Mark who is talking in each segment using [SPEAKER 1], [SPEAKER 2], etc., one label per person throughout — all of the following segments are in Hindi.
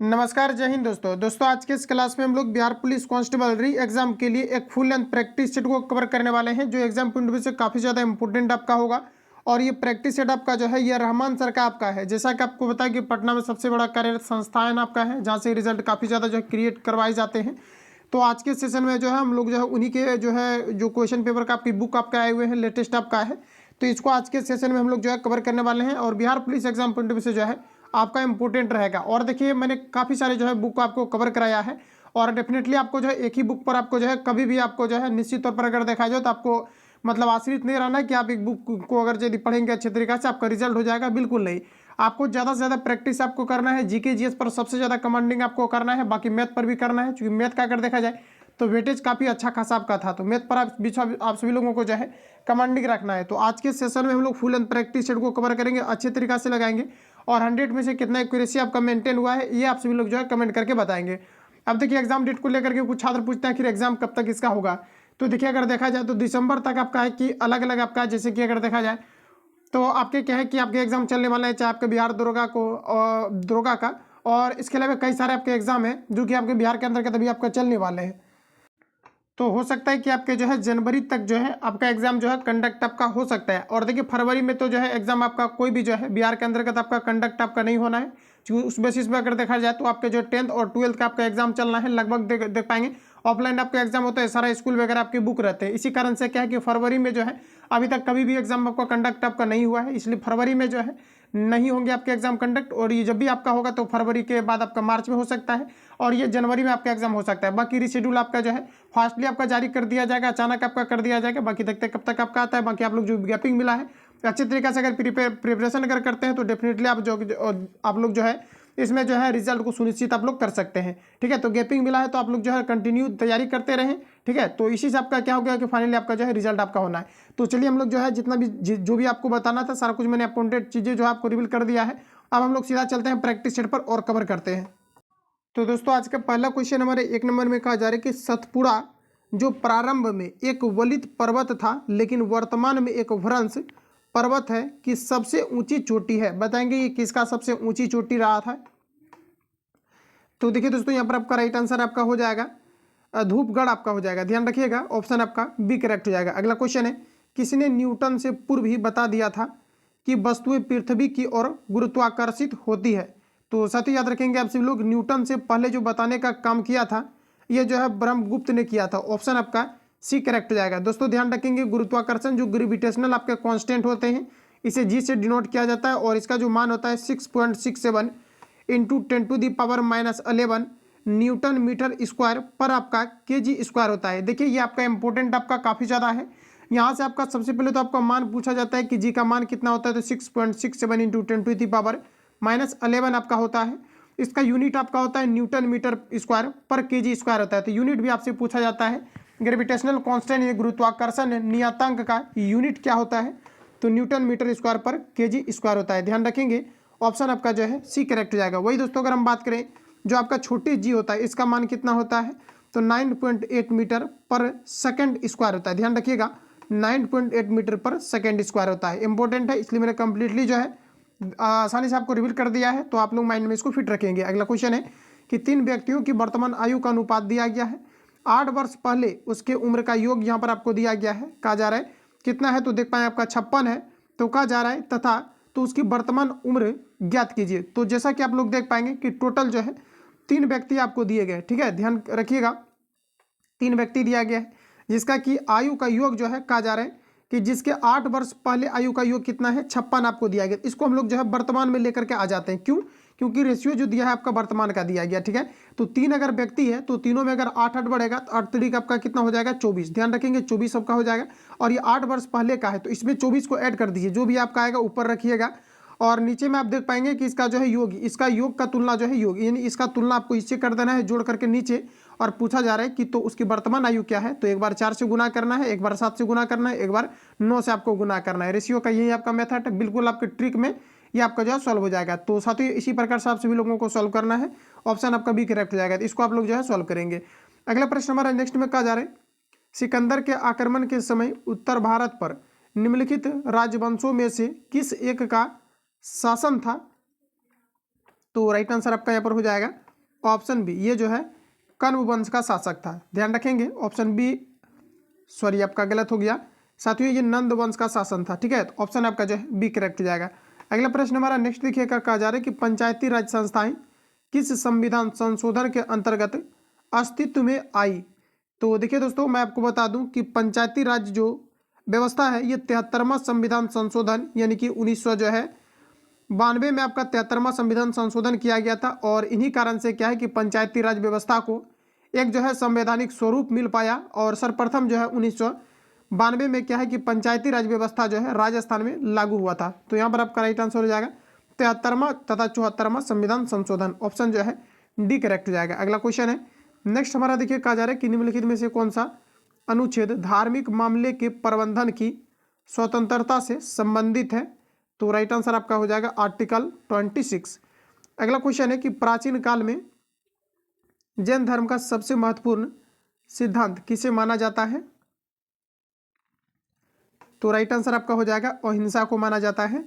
[SPEAKER 1] नमस्कार, जय हिंद दोस्तों आज के इस क्लास में हम लोग बिहार पुलिस कांस्टेबल री एग्जाम के लिए एक फुल लेंथ प्रैक्टिस सेट को कवर करने वाले हैं, जो एग्जाम पॉइंट ऑफ व्यू से काफ़ी ज़्यादा इंपॉर्टेंट आपका होगा। और ये प्रैक्टिस सेट आपका जो है ये रहमान सर का आपका है। जैसा कि आपको बताया कि पटना में सबसे बड़ा कार्यरत संस्थान आपका है, जहाँ से रिजल्ट काफ़ी ज़्यादा जो है क्रिएट करवाए जाते हैं। तो आज के सेशन में जो है हम लोग जो है उन्हीं के जो है जो क्वेश्चन पेपर का आपकी बुक आपका आए हुए हैं, लेटेस्ट आपका है। तो इसको आज के सेशन में हम लोग जो है कवर करने वाले हैं, और Bihar police exam point of view से जो है आपका इंपॉर्टेंट रहेगा। और देखिए, मैंने काफ़ी सारे जो है बुक आपको कवर कराया है, और डेफिनेटली आपको जो है एक ही बुक पर आपको जो है कभी भी आपको जो है निश्चित तौर पर अगर देखा जाए तो आपको मतलब आश्रित नहीं रहना कि आप एक बुक को अगर यदि पढ़ेंगे अच्छे तरीके से आपका रिजल्ट हो जाएगा, बिल्कुल नहीं। आपको ज़्यादा से ज़्यादा प्रैक्टिस आपको करना है, जीके जीएस पर सबसे ज़्यादा कमांडिंग आपको करना है, बाकी मैथ पर भी करना है, क्योंकि मैथ का अगर देखा जाए तो वेटेज काफ़ी अच्छा खासा आपका था। तो मैथ पर आप सभी लोगों को जो है कमांडिंग रखना है। तो आज के सेशन में हम लोग फुल एंड प्रैक्टिस सेट को कवर करेंगे, अच्छे तरीके से लगाएंगे, और 100 में से कितना एक्यूरेसी आपका मेंटेन हुआ है ये आप सभी लोग जो है कमेंट करके बताएंगे। अब देखिए, एग्जाम डेट को लेकर के कुछ छात्र पूछते हैं कि एग्जाम कब तक इसका होगा। तो देखिए, अगर देखा जाए तो दिसंबर तक आपका है कि अलग अलग आपका है। जैसे कि अगर देखा जाए तो आपके क्या है कि आपके एग्जाम चलने वाले हैं, चाहे आपके बिहार दरोगा को दरोगा का, और इसके अलावा कई सारे आपके एग्जाम हैं जो कि आपके बिहार के अंतर्गत अभी आपका चलने वाले हैं। तो हो सकता है कि आपके जो है जनवरी तक जो है आपका एग्जाम जो है कंडक्ट आपका हो सकता है। और देखिए, फरवरी में तो जो है एग्जाम आपका कोई भी जो है बिहार के अंतर्गत आपका कंडक्ट आपका नहीं होना है, क्योंकि उस बेसिस पे अगर देखा जाए तो आपके जो 10th और 12th का आपका एग्जाम चलना है, लगभग देख पाएंगे। ऑफलाइन आपका एग्जाम होता है, सारा स्कूल वगैरह आपके बुक रहते हैं। इसी कारण से क्या है कि फरवरी में जो है अभी तक कभी भी एग्जाम आपका कंडक्ट आपका नहीं हुआ है, इसलिए फरवरी में जो है नहीं होंगे आपके एग्जाम कंडक्ट। और ये जब भी आपका होगा तो फरवरी के बाद आपका मार्च में हो सकता है, और ये जनवरी में आपका एग्जाम हो सकता है। बाकी रिशेड्यूल आपका जो है फास्टली आपका जारी कर दिया जाएगा, अचानक आपका कर दिया जाएगा। बाकी देखते हैं कब तक आपका आता है। बाकी आप लोग जो गैपिंग मिला है अच्छे तरीके से अगर प्रिपरेशन अगर करते हैं तो डेफिनेटली आप लोग जो है इसमें जो है रिजल्ट को सुनिश्चित आप लोग कर सकते हैं। ठीक है, तो गैपिंग मिला है तो आप लोग जो है कंटिन्यू तैयारी करते रहें। ठीक है, तो इसी से आपका क्या हो गया कि फाइनली आपका जो है रिजल्ट आपका होना है। तो चलिए, हम लोग जो है जितना भी जो भी आपको बताना था सारा कुछ मैंने अपॉइंटेड चीज़ें जो आपको रिवील कर दिया है। अब हम लोग सीधा चलते हैं प्रैक्टिस सेट पर और कवर करते हैं। तो दोस्तों, आज का पहला क्वेश्चन हमारे 1 नंबर में कहा जा रहा है कि सतपुड़ा जो प्रारंभ में एक वलित पर्वत था लेकिन वर्तमान में एक भ्रंश पर्वत है कि सबसे ऊंची चोटी है। बताएंगे ये किसका सबसे ऊंची चोटी रहा था। तो देखिए दोस्तों, यहाँ पर आपका राइट आंसर आपका हो जाएगा धूपगढ़ आपका हो जाएगा। ध्यान रखिएगा, ऑप्शन आपका बी करेक्ट हो जाएगा। अगला क्वेश्चन है, किसने न्यूटन से पूर्व ही बता दिया था कि वस्तुएं पृथ्वी की ओर गुरुत्वाकर्षित होती है। तो साथ ही याद रखेंगे आप सभी लोग, न्यूटन से पहले जो बताने का काम किया था ये जो है ब्रह्मगुप्त ने किया था। ऑप्शन आपका सी करेक्ट हो जाएगा। दोस्तों ध्यान रखेंगे, गुरुत्वाकर्षण जो ग्रेविटेशनल आपके कांस्टेंट होते हैं इसे जी से डिनोट किया जाता है, और इसका जो मान होता है 6.67 इंटू 10⁻⁻11 न्यूटन मीटर स्क्वायर पर आपका केजी स्क्वायर होता है। देखिए, ये आपका इंपॉर्टेंट आपका काफ़ी ज़्यादा है। यहाँ से आपका सबसे पहले तो आपका मान पूछा जाता है कि जी का मान कितना होता है, तो 6.67 इंटू 10⁻⁻11 आपका होता है। इसका यूनिट आपका होता है न्यूटन मीटर स्क्वायर पर केजी स्क्वायर होता है। तो यूनिट भी आपसे पूछा जाता है। ग्रेविटेशनल कांस्टेंट गुरुत्वाकर्षण नियतांक का यूनिट क्या होता है, तो न्यूटन मीटर स्क्वायर पर केजी स्क्वायर होता है। ध्यान रखेंगे, ऑप्शन आपका जो है सी करेक्ट हो जाएगा। वही दोस्तों, अगर हम बात करें जो आपका छोटे जी होता है इसका मान कितना होता है, तो 9.8 मीटर पर सेकंड स्क्वायर होता है। ध्यान रखिएगा, 9.8 मीटर पर सेकंड स्क्वायर होता है। इंपॉर्टेंट है, इसलिए मैंने कंप्लीटली जो है आसानी से आपको रिवील कर दिया है, तो आप लोग माइंड में इसको फिट रखेंगे। अगला क्वेश्चन है कि 3 व्यक्तियों की वर्तमान आयु का अनुपात दिया गया है। 8 वर्ष पहले उसके उम्र का योग यहाँ पर आपको दिया गया है। कहा जा रहा है कितना है, तो देख पाए आपका 56 है। तो कहा जा रहा है तथा तो उसकी वर्तमान उम्र ज्ञात कीजिए। तो जैसा कि आप लोग देख पाएंगे कि टोटल जो है 3 व्यक्ति आपको दिए गए। ठीक है, ध्यान रखिएगा, 3 व्यक्ति दिया गया है जिसका कि आयु का योग जो है कहा जा रहा है कि जिसके 8 वर्ष पहले आयु का योग कितना है, 56 आपको दिया गया। इसको हम लोग जो है वर्तमान में लेकर के आ जाते हैं। क्यों? क्योंकि रेशियो जो दिया है आपका वर्तमान का दिया गया। ठीक है, तो 3 अगर व्यक्ति है तो तीनों में अगर 8 बढ़ेगा तो 8 3 आपका कितना हो जाएगा, 24। ध्यान रखेंगे 24 आपका हो जाएगा, और ये 8 वर्ष पहले का है तो इसमें 24 को ऐड कर दीजिए। जो भी आपका आएगा ऊपर रखिएगा, और नीचे में आप देख पाएंगे कि इसका जो है योग, इसका योग का तुलना जो है योग, यानी इसका तुलना आपको इससे कर देना है जोड़ करके नीचे। और पूछा जा रहा है कि तो उसकी वर्तमान आयु क्या है, तो एक बार 4 से गुना करना है, एक बार 7 से गुना करना है, एक बार 9 से आपको गुना करना है। रेशियो का यही आपका मेथड है, बिल्कुल आपके ट्रिक में ये आपका जो है सॉल्व हो जाएगा। तो साथियों, इसी प्रकार से आप सभी लोगों को सॉल्व करना है। ऑप्शन आपका बी करेक्ट हो जाएगा, तो इसको आप लोग जो है सॉल्व करेंगे। अगला प्रश्न हमारा नेक्स्ट में कहा जा रहा है, सिकंदर के आक्रमण के समय उत्तर भारत पर निम्नलिखित राजवंशों में से किस एक का शासन था। तो राइट आंसर आपका यहाँ पर हो जाएगा ऑप्शन बी ये जो है कण्व वंश का शासक था। ध्यान रखेंगे ऑप्शन बी, सॉरी आपका गलत हो गया साथियों, ये नंद वंश का शासन था। ठीक है, तो ऑप्शन आपका जो है बी करेक्ट हो जाएगा। अगला प्रश्न हमारा नेक्स्ट देखिएगा, कहा जा रहा है कि पंचायती राज संस्थाएं किस संविधान संशोधन के अंतर्गत अस्तित्व में आई। तो देखिए दोस्तों, मैं आपको बता दूं कि पंचायती राज जो व्यवस्था है ये 73वां संविधान संशोधन यानी कि 1992 में आपका 73वां संविधान संशोधन किया गया था। और इन्हीं कारण से क्या है कि पंचायती राज व्यवस्था को एक जो है संवैधानिक स्वरूप मिल पाया। और सर्वप्रथम जो है 1992 में क्या है कि पंचायती राज व्यवस्था जो है राजस्थान में लागू हुआ था। तो यहाँ पर आपका राइट आंसर हो जाएगा 73वां तथा 74वां संविधान संशोधन, ऑप्शन जो है डी करेक्ट हो जाएगा। अगला क्वेश्चन है नेक्स्ट हमारा, देखिए कहा जा रहा है कि निम्नलिखित में से कौन सा अनुच्छेद धार्मिक मामले के प्रबंधन की स्वतंत्रता से संबंधित है। तो राइट आंसर आपका हो जाएगा आर्टिकल 26। अगला क्वेश्चन है कि प्राचीन काल में जैन धर्म का सबसे महत्वपूर्ण सिद्धांत किसे माना जाता है। तो राइट आंसर आपका हो जाएगा अहिंसा को माना जाता है।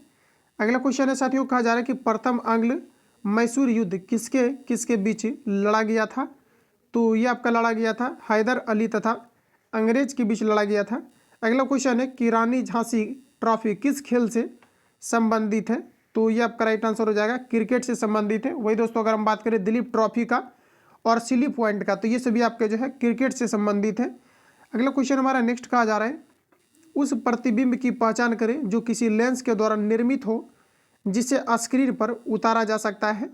[SPEAKER 1] अगला क्वेश्चन है साथियों, कहा जा रहा है कि प्रथम आंग्ल मैसूर युद्ध किसके किसके बीच लड़ा गया था। तो ये आपका लड़ा गया था हैदर अली तथा अंग्रेज के बीच लड़ा गया था। अगला क्वेश्चन है कि रानी झांसी ट्रॉफी किस खेल से संबंधित है। तो ये आपका राइट आंसर हो जाएगा क्रिकेट से संबंधित है। वही दोस्तों अगर हम बात करें दिलीप ट्रॉफी का और सिली पॉइंट का, तो ये सभी आपके जो है क्रिकेट से संबंधित है। अगला क्वेश्चन हमारा नेक्स्ट कहा जा रहा है, उस प्रतिबिंब की पहचान करें जो किसी लेंस के द्वारा निर्मित हो जिसे स्क्रीन पर उतारा जा सकता है।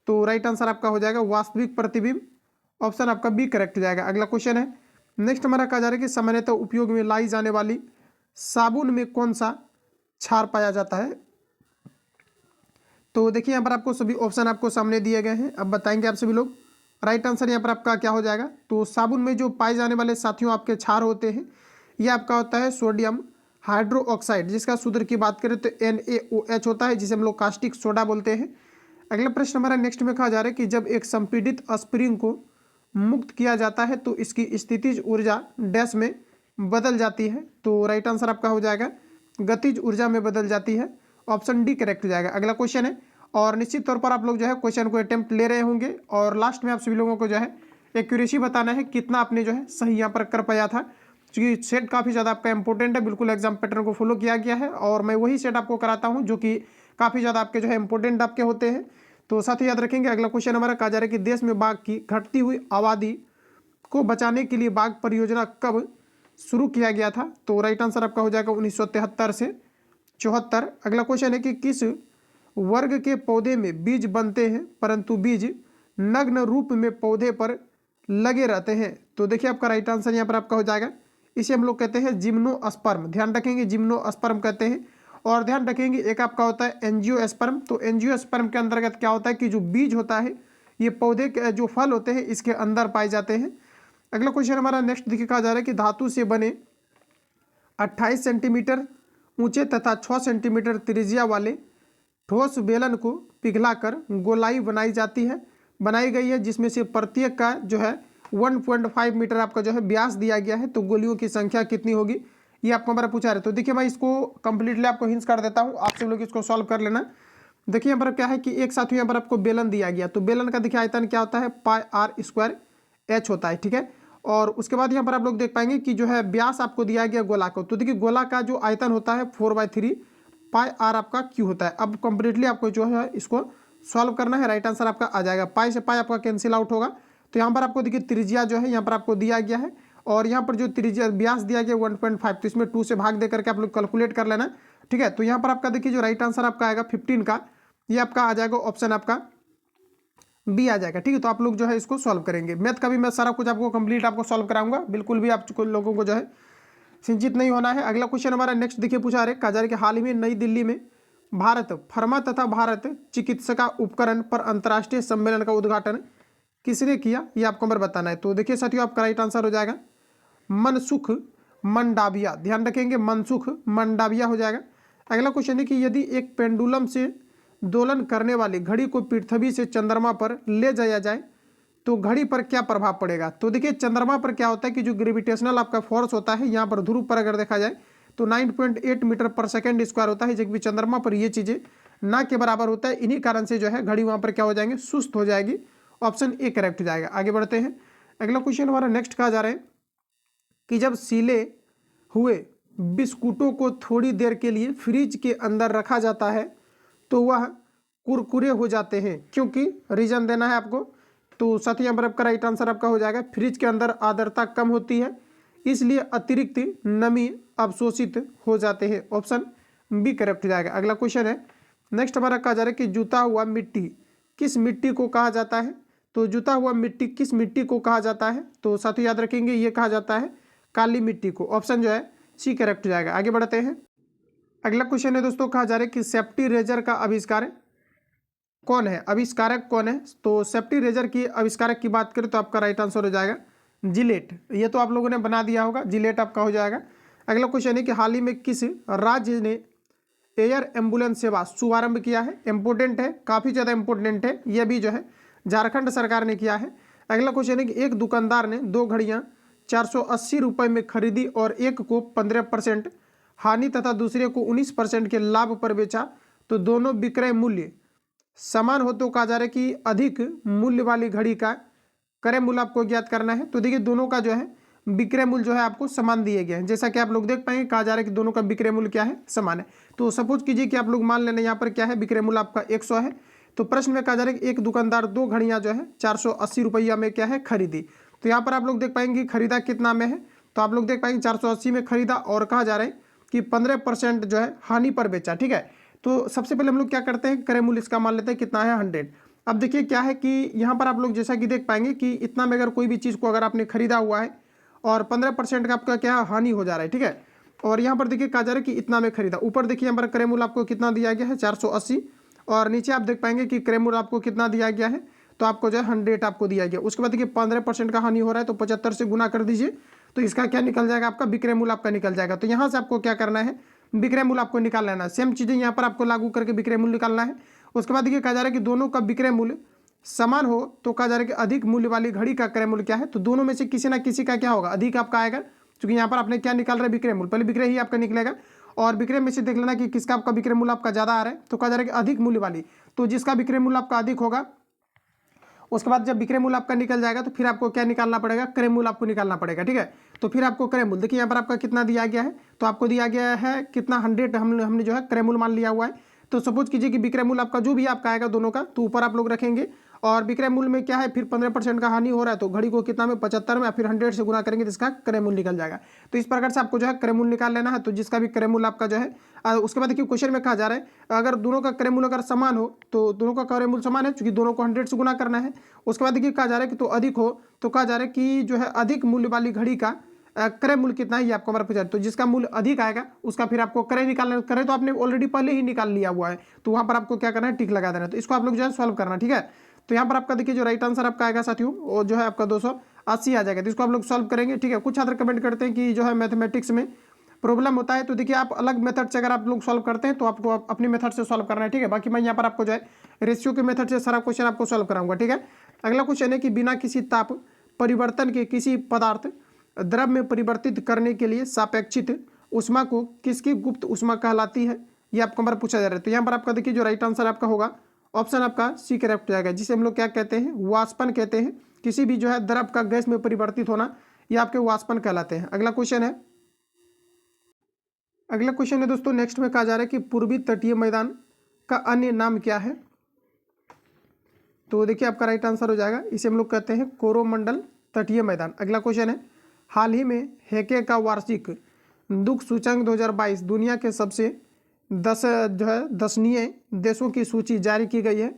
[SPEAKER 1] तो राइट आंसर आपका हो जाएगा वास्तविक प्रतिबिंब, ऑप्शन आपका बी करेक्ट हो जाएगा। अगला क्वेश्चन है नेक्स्ट हमारा कहा जा रहा है कि सामान्यतः उपयोग में लाई जाने वाली साबुन में कौन सा क्षार पाया जाता है। तो देखिए यहाँ पर आपको सभी ऑप्शन आपको सामने दिए गए हैं, अब बताएंगे आप सभी लोग। राइट आंसर यहाँ पर आपका क्या हो जाएगा, तो साबुन में जो पाए जाने वाले साथियों आपके क्षार होते हैं ये आपका होता है सोडियम हाइड्रोक्साइड, जिसका सूत्र की बात करें तो NaOH होता है, जिसे हम लोग कास्टिक सोडा बोलते हैं। अगला प्रश्न हमारा नेक्स्ट में कहा जा रहा है कि जब एक संपीड़ित स्प्रिंग को मुक्त किया जाता है तो इसकी स्थितिज ऊर्जा डैश में बदल जाती है। तो राइट आंसर आपका हो जाएगा गतिज ऊर्जा में बदल जाती है, ऑप्शन डी करेक्ट हो जाएगा। अगला क्वेश्चन है, और निश्चित तौर पर आप लोग जो है क्वेश्चन को अटेम्प्ट ले रहे होंगे और लास्ट में आप सभी लोगों को जो है एक्यूरेसी बताना है कितना आपने जो है सही यहाँ पर कर पाया था, क्योंकि सेट काफ़ी ज़्यादा आपका इंपॉर्टेंट है। बिल्कुल एग्जाम पैटर्न को फॉलो किया गया है और मैं वही सेट आपको कराता हूँ जो कि काफ़ी ज़्यादा आपके जो है इंपॉर्टेंट आपके होते हैं। तो साथ ही याद रखेंगे। अगला क्वेश्चन हमारा कहा जा रहा है कि देश में बाघ की घटती हुई आबादी को बचाने के लिए बाघ परियोजना कब शुरू किया गया था। तो राइट आंसर आपका हो जाएगा 1973 से 74। अगला क्वेश्चन है कि किस वर्ग के पौधे में बीज बनते हैं परंतु बीज नग्न रूप में पौधे पर लगे रहते हैं। तो देखिए आपका राइट आंसर यहाँ पर आपका हो जाएगा, इसे हम लोग कहते हैं जिम्नोस्पर्म। ध्यान रखेंगे जिम्नोस्पर्म कहते हैं। और ध्यान रखेंगे एक आपका होता है एंजियोस्पर्म। तो एंजियोस्पर्म के अंतर्गत क्या होता है कि जो बीज होता है ये पौधे के जो फल होते हैं इसके अंदर पाए जाते हैं। अगला क्वेश्चन हमारा नेक्स्ट देखिए कहा जा रहा है कि धातु से बने 28 सेंटीमीटर ऊंचे तथा 6 सेंटीमीटर त्रिज्या वाले ठोस बेलन को पिघलाकर गोलाई बनाई गई है, जिसमें से प्रत्येक का जो है 1.5 मीटर आपका जो है व्यास दिया गया है। तो गोलियों की संख्या कितनी होगी ये आपको हमारा पूछा रहे। तो देखिए मैं इसको कंप्लीटली आपको हिंस कर देता हूँ, आप सब लोग इसको सॉल्व कर लेना। देखिए यहाँ पर क्या है कि एक साथ यहाँ पर आपको बेलन दिया गया, तो बेलन का देखिए आयतन क्या होता है πr² होता है, ठीक है। और उसके बाद यहाँ पर आप लोग देख पाएंगे कि जो है व्यास आपको दिया गया गोला को। तो देखिए गोला का जो आयतन होता है 4/3 πr आपका क्यू होता है। अब कंप्लीटली आपको जो है इसको सॉल्व करना है। राइट आंसर आपका आ जाएगा, पाई से पाई आपका कैंसिल आउट होगा। तो यहाँ पर आपको देखिए त्रिज्या जो है यहाँ पर आपको दिया गया है और यहाँ पर जो त्रिज्या व्यास दिया गया 1.5, तो इसमें 2 से भाग दे करके आप लोग कैलकुलेट कर लेना, ठीक है। तो यहाँ पर आपका देखिए जो राइट आंसर आपका आएगा 15 का, ये आपका आ जाएगा ऑप्शन आपका बी आ जाएगा, ठीक है। तो आप लोग जो है इसको सॉल्व करेंगे। मैथ का भी मैं सारा कुछ आपको कंप्लीट आपको सॉल्व कराऊंगा, बिल्कुल भी आप लोगों को जो है चिंतित नहीं होना है। अगला क्वेश्चन हमारा नेक्स्ट देखिए पूछा रहे कहा जा रहा है कि हाल ही में नई दिल्ली में भारत फर्मा तथा भारत चिकित्सा उपकरण पर अंतर्राष्ट्रीय सम्मेलन का उद्घाटन किसने किया, ये आपको हमारे बताना है। तो देखिए साथियों आपका राइट आंसर हो जाएगा मनसुख मंडाविया। ध्यान रखेंगे मनसुख मंडाविया हो जाएगा। अगला क्वेश्चन है कि यदि एक पेंडुलम से दोलन करने वाली घड़ी को पृथ्वी से चंद्रमा पर ले जाया जाए तो घड़ी पर क्या प्रभाव पड़ेगा। तो देखिए चंद्रमा पर क्या होता है कि जो ग्रेविटेशनल आपका फोर्स होता है यहाँ पर ध्रुव पर अगर देखा जाए तो 9.8 मीटर पर सेकेंड स्क्वायर होता है, जबकि चंद्रमा पर ये चीज़ें ना के बराबर होता है। इन्हीं कारण से जो है घड़ी वहाँ पर क्या हो जाएंगे सुस्त हो जाएगी ऑप्शन ए करेक्ट हो जाएगा। आगे बढ़ते हैं, अगला क्वेश्चन हमारा नेक्स्ट कहा जा रहा है कि जब सीले हुए बिस्कुटों को थोड़ी देर के लिए फ्रिज के अंदर रखा जाता है तो वह कुरकुरे हो जाते हैं, क्योंकि रीजन देना है आपको। तो साथ ही यहाँ पर आपका राइट आंसर आपका हो जाएगा फ्रिज के अंदर आर्द्रता कम होती है, इसलिए अतिरिक्त नमी अवशोषित हो जाते हैं। ऑप्शन बी करेक्ट हो जाएगा। अगला क्वेश्चन है नेक्स्ट हमारा कहा जा रहा है कि जुता हुआ मिट्टी किस मिट्टी को कहा जाता है। तो जुता हुआ मिट्टी किस मिट्टी को कहा जाता है, तो साथ ही याद रखेंगे ये कहा जाता है काली मिट्टी को। ऑप्शन जो है सी करेक्ट हो जाएगा। आगे बढ़ते हैं, अगला क्वेश्चन है दोस्तों कहा जा रहा है कि सेफ्टी रेजर का आविष्कार कौन है, आविष्कारक कौन है। तो सेफ्टी रेजर की आविष्कारक की बात करें तो आपका राइट आंसर हो जाएगा जिलेट। ये तो आप लोगों ने बना दिया होगा, जिलेट आपका हो जाएगा। अगला क्वेश्चन है कि हाल ही में किस राज्य ने एयर एम्बुलेंस सेवा शुभारंभ किया है। इंपोर्टेंट है, काफ़ी ज़्यादा इंपोर्टेंट है, यह भी जो है झारखंड सरकार ने किया है। अगला क्वेश्चन है कि एक दुकानदार ने 2 घड़ियाँ 480 रुपये में खरीदी और एक को 15% हानि तथा दूसरे को 19% के लाभ पर बेचा, तो दोनों विक्रय मूल्य समान हो तो कहा जा रहा है कि अधिक मूल्य वाली घड़ी का क्रय मूल्य आपको ज्ञात करना है। तो देखिए दोनों का जो है विक्रय मूल्य जो है आपको समान दिए गए हैं, जैसा कि आप लोग देख पाएंगे कहा जा रहा है कि दोनों का विक्रय मूल्य क्या है, समान है। तो सपोज कीजिए कि आप लोग मान लेना यहाँ पर क्या है विक्रय मूल्य आपका 100 है। तो प्रश्न में कहा जा रहा है कि एक दुकानदार 2 घड़ियाँ जो है 480 रुपया में क्या है खरीदी। तो यहाँ पर आप लोग देख पाएंगे खरीदा कितना में है, तो आप लोग देख पाएंगे 480 में खरीदा और कहा जा रहा है कि 15% जो है हानि पर बेचा। ठीक है, तो सबसे पहले हम लोग क्या करते हैं क्रय मूल्य इसका मान लेते हैं कितना है 100। अब देखिए क्या है कि यहाँ पर आप लोग जैसा कि देख पाएंगे कि इतना में अगर कोई भी चीज़ को अगर आपने खरीदा हुआ है और 15% का आपका क्या हानि हो जा रहा है। ठीक है, और यहाँ पर देखिए कहा जा रहा है कि इतना में खरीदा, ऊपर देखिए यहाँ पर क्रय मूल्य आपको कितना दिया गया है 480 और नीचे आप देख पाएंगे कि क्रय मूल्य आपको कितना दिया गया है, तो आपको जो है 100 आपको दिया गया। उसके बाद देखिए 15% का हानि हो रहा है तो 75 से गुना कर दीजिए, तो इसका क्या निकल जाएगा आपका विक्रय मूल्य आपका निकल जाएगा। तो यहाँ से आपको क्या करना है विक्रय मूल्य आपको निकाल लेना है, सेम चीज़ें यहाँ पर आपको लागू करके विक्रय मूल्य निकालना है। उसके बाद देखिए कहा जा रहा है कि दोनों का विक्रय मूल्य समान हो तो कहा जा रहा है कि अधिक मूल्य वाली घड़ी का क्रय मूल्य क्या है, तो दोनों में से किसी ना किसी का क्या होगा अधिक आपका आएगा, क्योंकि यहाँ पर आपने क्या निकाल रहा है विक्रय मूल्य, पहले विक्रय ही आपका निकलेगा और विक्रय में से देख लेना कि किसका आपका विक्रय मूल्य आपका ज़्यादा आ रहा है, तो कहा जा रहा है कि अधिक मूल्य वाली, तो जिसका विक्रय मूल्य आपका अधिक होगा उसके बाद जब विक्रय मूल्य आपका निकल जाएगा तो फिर आपको क्या निकालना पड़ेगा क्रय मूल्य आपको निकालना पड़ेगा। ठीक है, तो फिर आपको क्रय मूल्य देखिए यहाँ पर आपका कितना दिया गया है, तो आपको दिया गया है कितना 100 हमने जो है क्रय मूल्य मान लिया हुआ है। तो सपोज कीजिए कि विक्रय मूल्य आपका जो भी आपका आएगा दोनों का तो ऊपर आप लोग रखेंगे और विक्रय मूल्य में क्या है फिर 15% का हानि हो रहा है तो घड़ी को कितना में 75 में या फिर 100 से गुना करेंगे तो इसका क्रय मूल्य निकल जाएगा। तो इस प्रकार से आपको जो है क्रय मूल्य निकाल लेना है, तो जिसका भी क्रय मूल्य आपका जो है उसके बाद देखिए क्वेश्चन में कहा जा रहा है अगर दोनों का क्रय मूल्य अगर समान हो तो दोनों का क्रय मूल्य समान है क्योंकि दोनों को 100 से गुना करना है। उसके बाद देखिए कहा जा रहा है कि तो अधिक हो तो कहा जा रहा है कि जो है अधिक मूल्य वाली घड़ी का क्रय मूल्य कितना है ये आपको हमारा पूछा, तो जिसका मूल्य अधिक आएगा उसका फिर आपको क्रय निकालना, क्रय तो आपने ऑलरेडी पहले ही निकाल लिया हुआ है तो वहाँ पर आपको क्या करना है टिक लगा देना है। तो इसको आप लोग जो है सॉल्व करना। ठीक है, तो यहाँ पर आपका देखिए जो राइट आंसर आपका आएगा साथियों वो जो है आपका 280 आ जाएगा, तो इसको आप लोग सॉल्व करेंगे। ठीक है, कुछ छात्र कमेंट करते हैं कि जो है मैथमेटिक्स में प्रॉब्लम होता है, तो देखिए आप अलग मेथड से अगर आप लोग सॉल्व करते हैं तो आपको अपनी मेथड से सॉल्व करना है। ठीक है, बाकी मैं यहाँ पर आपको जो है रेशियो के मेथड से सारा क्वेश्चन आपको सॉल्व कराऊंगा। ठीक है, अगला क्वेश्चन है कि बिना किसी ताप परिवर्तन के किसी पदार्थ द्रव में परिवर्तित करने के लिए सापेक्षित ऊष्मा को किसकी गुप्त ऊष्मा कहलाती है, ये आपको हमारा पूछा जा रहा है। तो यहाँ पर आपका देखिए जो राइट आंसर आपका होगा ऑप्शन आपका सी करेक्ट हो जाएगा, जिसे हम लोग क्या कहते हैं वाष्पन कहते हैं। किसी भी जो है द्रव का गैस में परिवर्तित होना ये आपके वाष्पन कहलाते हैं। अगला क्वेश्चन है दोस्तों नेक्स्ट में कहा जा रहा है कि पूर्वी तटीय मैदान का अन्य नाम क्या है। तो देखिए आपका राइट आंसर हो जाएगा, इसे हम लोग कहते हैं कोरोमंडल तटीय मैदान। अगला क्वेश्चन है हाल ही में हेके का वार्षिक दुख सूचकांक 2022 दुनिया के सबसे 10 जो है दशनीय देशों की सूची जारी की गई है,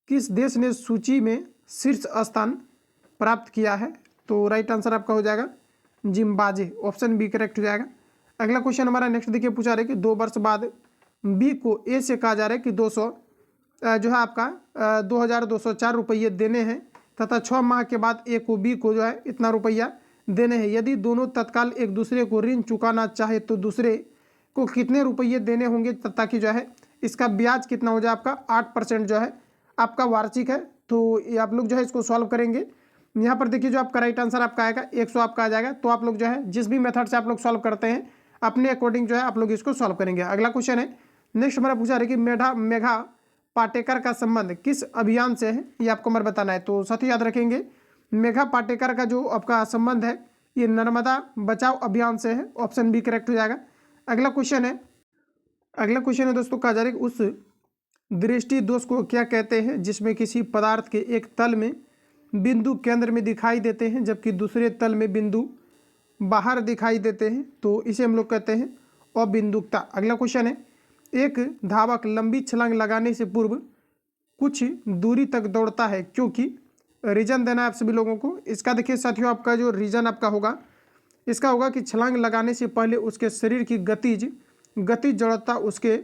[SPEAKER 1] किस देश ने सूची में शीर्ष स्थान प्राप्त किया है। तो राइट आंसर आपका हो जाएगा जिम्बाब्वे, ऑप्शन बी करेक्ट हो जाएगा। अगला क्वेश्चन हमारा नेक्स्ट देखिए पूछा रहा है कि 2 वर्ष बाद बी को ए से कहा जा रहा है कि 200 जो है आपका 2204 रुपये देने हैं तथा 6 माह के बाद ए को बी को जो है इतना रुपया देने हैं। यदि दोनों तत्काल एक दूसरे को ऋण चुकाना चाहे तो दूसरे को कितने रुपये देने होंगे ताकि जो है इसका ब्याज कितना हो जाए आपका 8% जो है आपका वार्षिक है। तो ये आप लोग जो है इसको सॉल्व करेंगे। यहाँ पर देखिए जो आपका राइट आंसर आपका आएगा 100 आपका आ जाएगा। तो आप लोग जो है जिस भी मेथड से आप लोग सॉल्व करते हैं अपने अकॉर्डिंग जो है आप लोग इसको सॉल्व करेंगे। अगला क्वेश्चन है नेक्स्ट हमारा पूछा है कि मेघा पाटेकर का संबंध किस अभियान से है, ये आपको हमारे बताना है। तो साथ ही याद रखेंगे मेघा पाटेकर का जो आपका संबंध है ये नर्मदा बचाओ अभियान से है। ऑप्शन बी करेक्ट हो जाएगा। अगला क्वेश्चन है दोस्तों, कहा जा रहा है कि उस दृष्टि दोष को क्या कहते हैं जिसमें किसी पदार्थ के एक तल में बिंदु केंद्र में दिखाई देते हैं जबकि दूसरे तल में बिंदु बाहर दिखाई देते हैं, तो इसे हम लोग कहते हैं अबिंदुकता। अगला क्वेश्चन है, एक धावक लंबी छलांग लगाने से पूर्व कुछ दूरी तक दौड़ता है क्योंकि, रीजन देना है आप सभी लोगों को। इसका देखिए साथियों, आपका जो रीजन आपका होगा इसका होगा कि छलांग लगाने से पहले उसके शरीर की गतिज जड़ता उसके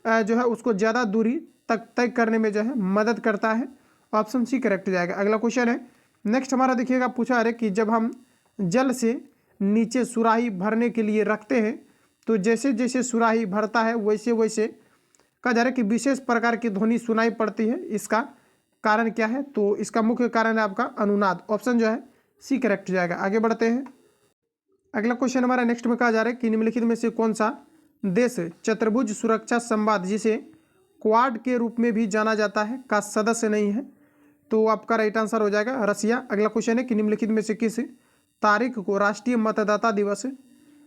[SPEAKER 1] जो है उसको ज़्यादा दूरी तक तय करने में जो है मदद करता है। ऑप्शन सी करेक्ट हो जाएगा। अगला क्वेश्चन है, नेक्स्ट हमारा देखिएगा, पूछा है कि जब हम जल से नीचे सुराही भरने के लिए रखते हैं तो जैसे जैसे सुराही भरता है वैसे वैसे कहा जा रहा है कि विशेष प्रकार की ध्वनि सुनाई पड़ती है, इसका कारण क्या है? तो इसका मुख्य कारण है आपका अनुनाद। ऑप्शन जो है सी करेक्ट हो जाएगा। आगे बढ़ते हैं। अगला क्वेश्चन हमारा नेक्स्ट में कहा जा रहा है कि निम्नलिखित में से कौन सा देश चतुर्भुज सुरक्षा संवाद जिसे क्वाड के रूप में भी जाना जाता है का सदस्य नहीं है? तो आपका राइट आंसर हो जाएगा रसिया। अगला क्वेश्चन है कि निम्नलिखित में से किस तारीख को राष्ट्रीय मतदाता दिवस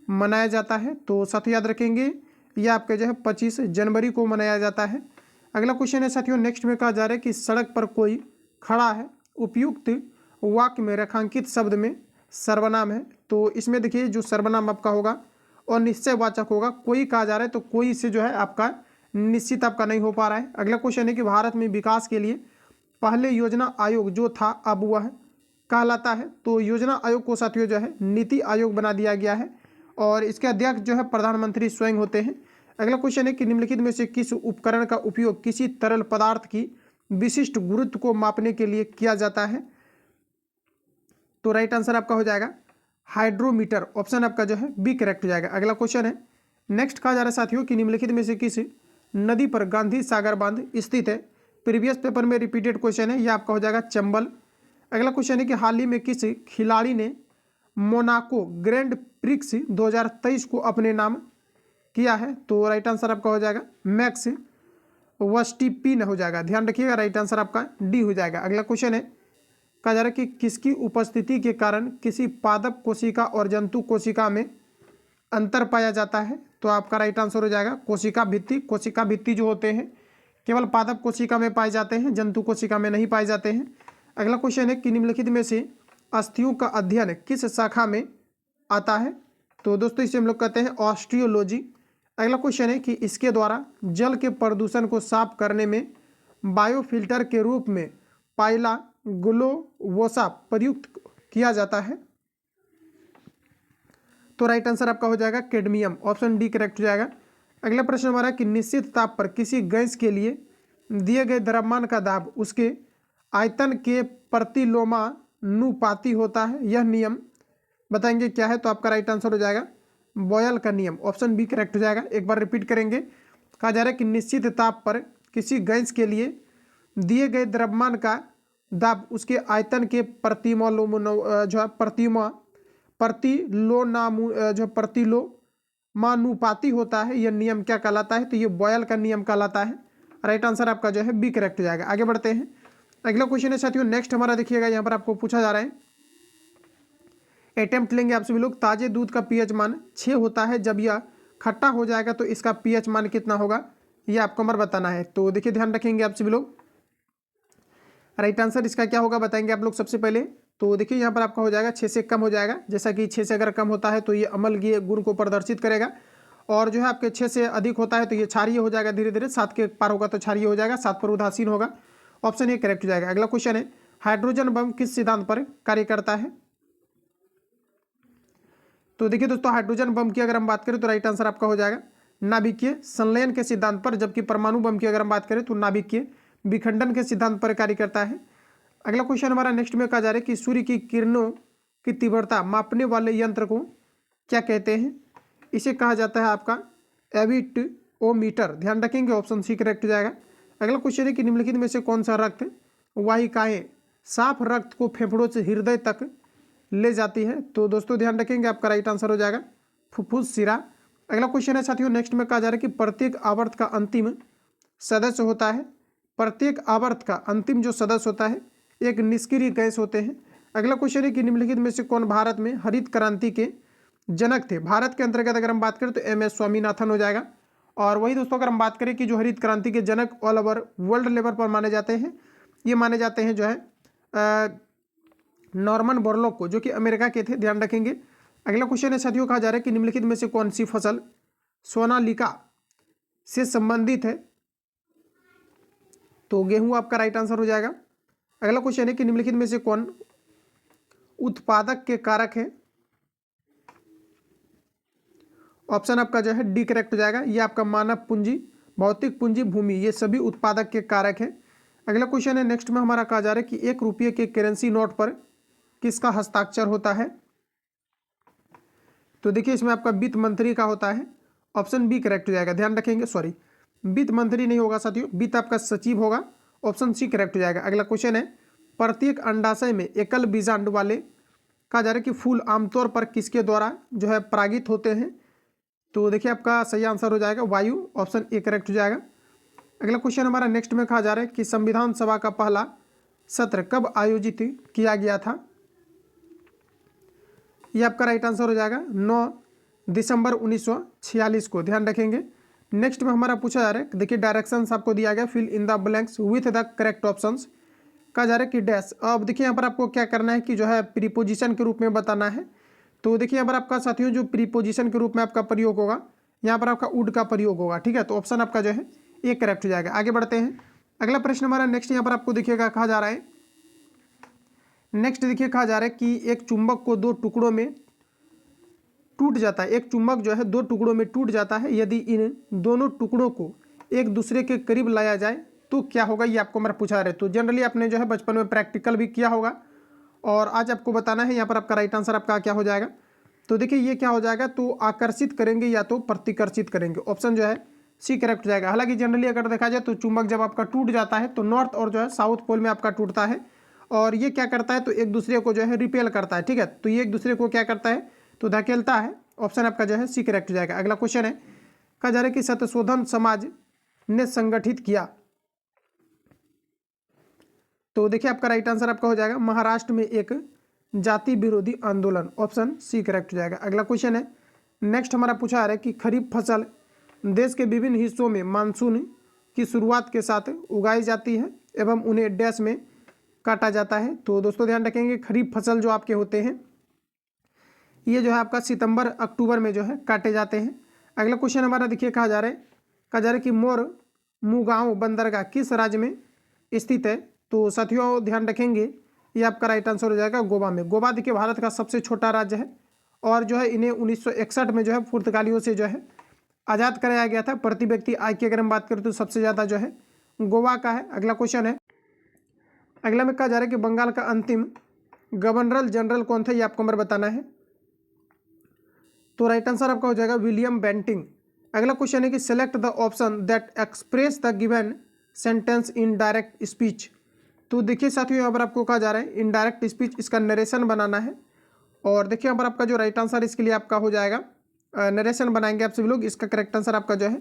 [SPEAKER 1] मनाया जाता है? तो साथ याद रखेंगे यह आपके जो है 25 जनवरी को मनाया जाता है। अगला क्वेश्चन है साथियों, नेक्स्ट में कहा जा रहा है कि सड़क पर कोई खड़ा है, उपयुक्त वाक्य में रेखांकित शब्द में सर्वनाम है। तो इसमें देखिए जो सर्वनाम आपका होगा और निश्चयवाचक होगा, कोई कहा जा रहा है तो कोई से जो है आपका निश्चित आपका नहीं हो पा रहा है। अगला क्वेश्चन है कि भारत में विकास के लिए पहले योजना आयोग जो था अब वह कहलाता है? तो योजना आयोग को साथियों जो है नीति आयोग बना दिया गया है और इसके अध्यक्ष जो है प्रधानमंत्री स्वयं होते हैं। अगला क्वेश्चन है कि निम्नलिखित में से किस उपकरण का उपयोग किसी तरल पदार्थ की विशिष्ट गुरुत्व को मापने के लिए किया जाता है? तो राइट आंसर आपका हो जाएगा हाइड्रोमीटर। ऑप्शन आपका जो है बी करेक्ट हो जाएगा। अगला क्वेश्चन है, नेक्स्ट कहा जा रहा है साथियों कि निम्नलिखित में से किस नदी पर गांधी सागर बांध स्थित है? प्रीवियस पेपर में रिपीटेड क्वेश्चन है, यह आपका हो जाएगा चंबल। अगला क्वेश्चन है कि हाल ही में किस खिलाड़ी ने मोनाको ग्रैंड प्रिक्स 2023 को अपने नाम किया है? तो राइट आंसर आपका हो जाएगा मैक्स वर्स्टैपिन हो जाएगा। ध्यान रखिएगा, राइट आंसर आपका डी हो जाएगा। अगला क्वेश्चन है, कहा जा रहा है कि किसकी उपस्थिति के कारण किसी पादप कोशिका और जंतु कोशिका में अंतर पाया जाता है? तो आपका राइट आंसर हो जाएगा कोशिका भित्ति। कोशिका भित्ति जो होते हैं केवल पादप कोशिका में पाए जाते हैं, जंतु कोशिका में नहीं पाए जाते हैं। अगला क्वेश्चन है कि निम्नलिखित में से अस्थियों का अध्ययन किस शाखा में आता है? तो दोस्तों इसे हम लोग कहते हैं ऑस्टियोलॉजी। अगला क्वेश्चन है कि इसके द्वारा जल के प्रदूषण को साफ करने में बायोफिल्टर के रूप में पाइला ग्लोवोसा प्रयुक्त किया जाता है? तो राइट आंसर आपका हो जाएगा कैडमियम। ऑप्शन डी करेक्ट हो जाएगा। अगला प्रश्न हमारा कि निश्चित ताप पर किसी गैस के लिए दिए गए द्रव्यमान का दाब उसके आयतन के प्रतिलोमानुपाती होता है, यह नियम बताएंगे क्या है? तो आपका राइट आंसर हो जाएगा बॉयल का नियम। ऑप्शन बी करेक्ट हो जाएगा। एक बार रिपीट करेंगे, कहा जा रहा है कि निश्चित ताप पर किसी गैस के लिए दिए गए द्रव्यमान का दाब उसके आयतन के प्रतिलोमानुपाती होता है, यह नियम क्या कहलाता है? तो ये बॉयल का नियम कहलाता है। राइट आंसर आपका जो है बी करेक्ट हो जाएगा। आगे बढ़ते हैं। अगला क्वेश्चन है साथियों, नेक्स्ट हमारा देखिएगा यहाँ पर आपको पूछा जा रहा है, अटेम्प्ट लेंगे आप सभी लोग। ताजे दूध का पीएच मान 6 होता है, जब यह खट्टा हो जाएगा तो इसका पीएच मान कितना होगा? ये आपको हमारा बताना है। तो देखिए ध्यान रखेंगे आप सभी लोग, राइट आंसर इसका क्या होगा बताएंगे आप लोग सबसे पहले। तो देखिए यहाँ पर आपका हो जाएगा 6 से कम हो जाएगा, जैसा कि 6 से अगर कम होता है तो ये अम्लीय गुण को प्रदर्शित करेगा, और जो है आपके 6 से अधिक होता है तो ये क्षारीय हो जाएगा धीरे धीरे। 7 के पार होगा तो क्षारीय हो जाएगा, 7 पर उदासीन होगा। ऑप्शन ए करेक्ट हो जाएगा। अगला क्वेश्चन है, हाइड्रोजन बम किस सिद्धांत पर कार्य करता है? तो देखिए दोस्तों, हाइड्रोजन बम की अगर हम बात करें तो राइट आंसर आपका हो जाएगा नाभिकीय संलयन के सिद्धांत पर, जबकि परमाणु बम की अगर हम बात करें तो नाभिकीय विखंडन के सिद्धांत पर कार्य करता है। अगला क्वेश्चन हमारा नेक्स्ट में कहा जा रहा है कि सूर्य की किरणों की तीव्रता मापने वाले यंत्र को क्या कहते हैं? इसे कहा जाता है आपका एविटोमीटर। ध्यान रखेंगे, ऑप्शन सी करेक्ट हो जाएगा। अगला क्वेश्चन है कि निम्नलिखित में से कौन सा रक्त वाहिकाएं साफ रक्त को फेफड़ों से हृदय तक ले जाती है? तो दोस्तों ध्यान रखेंगे, आपका राइट आंसर हो जाएगा फुफ्फुस शिरा। अगला क्वेश्चन है साथियों, नेक्स्ट में कहा जा रहा है कि प्रत्येक आवर्त का अंतिम सदस्य होता है प्रत्येक आवर्त का अंतिम जो सदस्य होता है एक निष्क्रिय गैस होते हैं। अगला क्वेश्चन है कि निम्नलिखित में से कौन भारत में हरित क्रांति के जनक थे। भारत के अंतर्गत अगर हम बात करें तो MS स्वामीनाथन हो जाएगा। और वही दोस्तों अगर हम बात करें कि जो हरित क्रांति के जनक ऑल ओवर वर्ल्ड लेवल पर माने जाते हैं, ये माने जाते हैं जो है नॉर्मन बोरलॉग को, जो कि अमेरिका के थे, ध्यान रखेंगे। अगला क्वेश्चन है साथियों, कहा जा रहा है कि निम्नलिखित में से कौन सी फसल सोनालिका से संबंधित है। तो गेहूं आपका राइट आंसर हो जाएगा। अगला क्वेश्चन है कि निम्नलिखित में से कौन उत्पादक के कारक है। ऑप्शन आपका जो है डी करेक्ट हो जाएगा। ये आपका मानव पूंजी, भौतिक पूंजी, भूमि, ये सभी उत्पादक के कारक है। अगला क्वेश्चन है नेक्स्ट में हमारा कहा जा रहा है कि 1 रुपये के करेंसी नोट पर किसका हस्ताक्षर होता है। तो देखिए इसमें आपका वित्त मंत्री का होता है। ऑप्शन बी करेक्ट हो जाएगा, ध्यान रखेंगे। सॉरी, वित्त मंत्री नहीं होगा साथियों, वित्त आपका सचिव होगा। ऑप्शन सी करेक्ट हो जाएगा। अगला क्वेश्चन है, प्रत्येक अंडाशय में एकल बीजांड वाले कहा जा रहा है कि फूल आमतौर पर किसके द्वारा जो है परागित होते हैं। तो देखिए आपका सही आंसर हो जाएगा वायु। ऑप्शन ए करेक्ट हो जाएगा। अगला क्वेश्चन हमारा नेक्स्ट में कहा जा रहा है कि संविधान सभा का पहला सत्र कब आयोजित किया गया था। ये आपका राइट आंसर हो जाएगा 9 दिसंबर 1946 को, ध्यान रखेंगे। नेक्स्ट में हमारा पूछा जा रहा है, देखिए डायरेक्शंस आपको दिया गया, fill in the blanks with the correct options. कहा जा रहा है कि डैश। अब देखिए यहाँ पर आपको क्या करना है कि जो है प्रीपोजिशन के रूप में बताना है। तो देखिए यहाँ पर आपका साथियों जो प्रीपोजिशन के रूप में आपका प्रयोग होगा, यहाँ पर आपका वुड का प्रयोग होगा, ठीक है। तो ऑप्शन आपका जो है ये करेक्ट हो जाएगा। आगे बढ़ते हैं। अगला प्रश्न हमारा नेक्स्ट यहाँ पर आपको देखिएगा, कहा जा रहा है नेक्स्ट देखिए कहा जा रहा है कि एक चुंबक को 2 टुकड़ों में टूट जाता है। एक चुंबक जो है 2 टुकड़ों में टूट जाता है। यदि इन दोनों टुकड़ों को एक दूसरे के करीब लाया जाए तो क्या होगा, ये आपको हमारा पूछा रहे। तो जनरली आपने जो है बचपन में प्रैक्टिकल भी किया होगा और आज आपको बताना है। यहाँ पर आपका राइट आंसर आपका क्या हो जाएगा। तो देखिए ये क्या हो जाएगा, तो आकर्षित करेंगे या तो प्रतिकर्षित करेंगे। ऑप्शन जो है सी करेक्ट हो जाएगा। हालांकि जनरली अगर देखा जाए तो चुंबक जब आपका टूट जाता है तो नॉर्थ और जो है साउथ पोल में आपका टूटता है और ये क्या करता है, तो एक दूसरे को जो है रिपेल करता है, ठीक है। तो ये एक दूसरे को क्या करता है, तो धकेलता है। ऑप्शन आपका जो है सी करेक्ट हो जाएगा। अगला क्वेश्चन है, कहा जा रहा है कि सत्यशोधन समाज ने संगठित किया। तो देखिए आपका राइट आंसर आपका हो जाएगा महाराष्ट्र में एक जाति विरोधी आंदोलन। ऑप्शन सी करेक्ट हो जाएगा। अगला क्वेश्चन है नेक्स्ट हमारा पूछा आ रहा है कि खरीफ फसल देश के विभिन्न हिस्सों में मानसून की शुरुआत के साथ उगाई जाती है एवं उन्हें डैश में काटा जाता है। तो दोस्तों ध्यान रखेंगे, खरीफ फसल जो आपके होते हैं ये जो है आपका सितंबर अक्टूबर में जो है काटे जाते हैं। अगला क्वेश्चन हमारा देखिए कहा जा रहा है कि मोर मुगांव बंदरगाह किस राज्य में स्थित है। तो साथियों ध्यान रखेंगे ये आपका राइट आंसर हो जाएगा गोवा में। गोवा देखिए भारत का सबसे छोटा राज्य है और जो है इन्हें 1961 में जो है पुर्तगालियों से जो है आज़ाद कराया गया था। प्रति व्यक्ति आय की अगर हम बात करें तो सबसे ज़्यादा जो है गोवा का है। अगला क्वेश्चन है, अगला में कहा जा रहा है कि बंगाल का अंतिम गवर्नर जनरल कौन था, ये आपको हमें बताना है। तो राइट आंसर आपका हो जाएगा विलियम बेंटिंग। अगला क्वेश्चन है कि select the option that express the given sentence in direct speech. तो देखिए साथियों यहाँ पर आपको कहा जा रहा है इनडायरेक्ट स्पीच, इसका नरेशन बनाना है। और देखिए यहाँ पर आपका जो राइट आंसर इसके लिए आपका हो जाएगा नरेशन बनाएंगे आप सभी लोग। इसका करेक्ट आंसर आपका जो है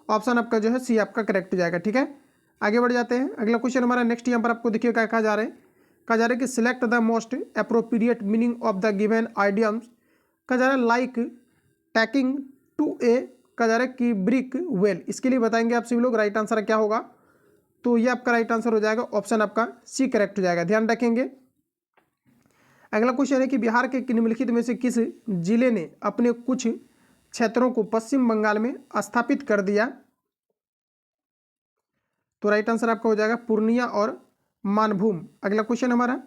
[SPEAKER 1] ऑप्शन आपका जो है सी आपका करेक्ट हो जाएगा, ठीक है। आगे बढ़ जाते हैं। अगला क्वेश्चन हमारा नेक्स्ट यहाँ पर आपको देखिए क्या कहा जा रहा है कि select the most appropriate meaning of the given idioms. कहा जा रहा है लाइक टैकिंग टू ए, कहा जा रहा है कि ब्रिक वेल, इसके लिए बताएंगे आप सभी लोग राइट आंसर क्या होगा। तो ये आपका राइट आंसर हो जाएगा ऑप्शन आपका सी करेक्ट हो जाएगा, ध्यान रखेंगे। अगला क्वेश्चन है कि बिहार के निम्नलिखित में से किस जिले ने अपने कुछ क्षेत्रों को पश्चिम बंगाल में स्थापित कर दिया। तो राइट आंसर आपका हो जाएगा पूर्णिया और मानभूम। अगला क्वेश्चन हमारा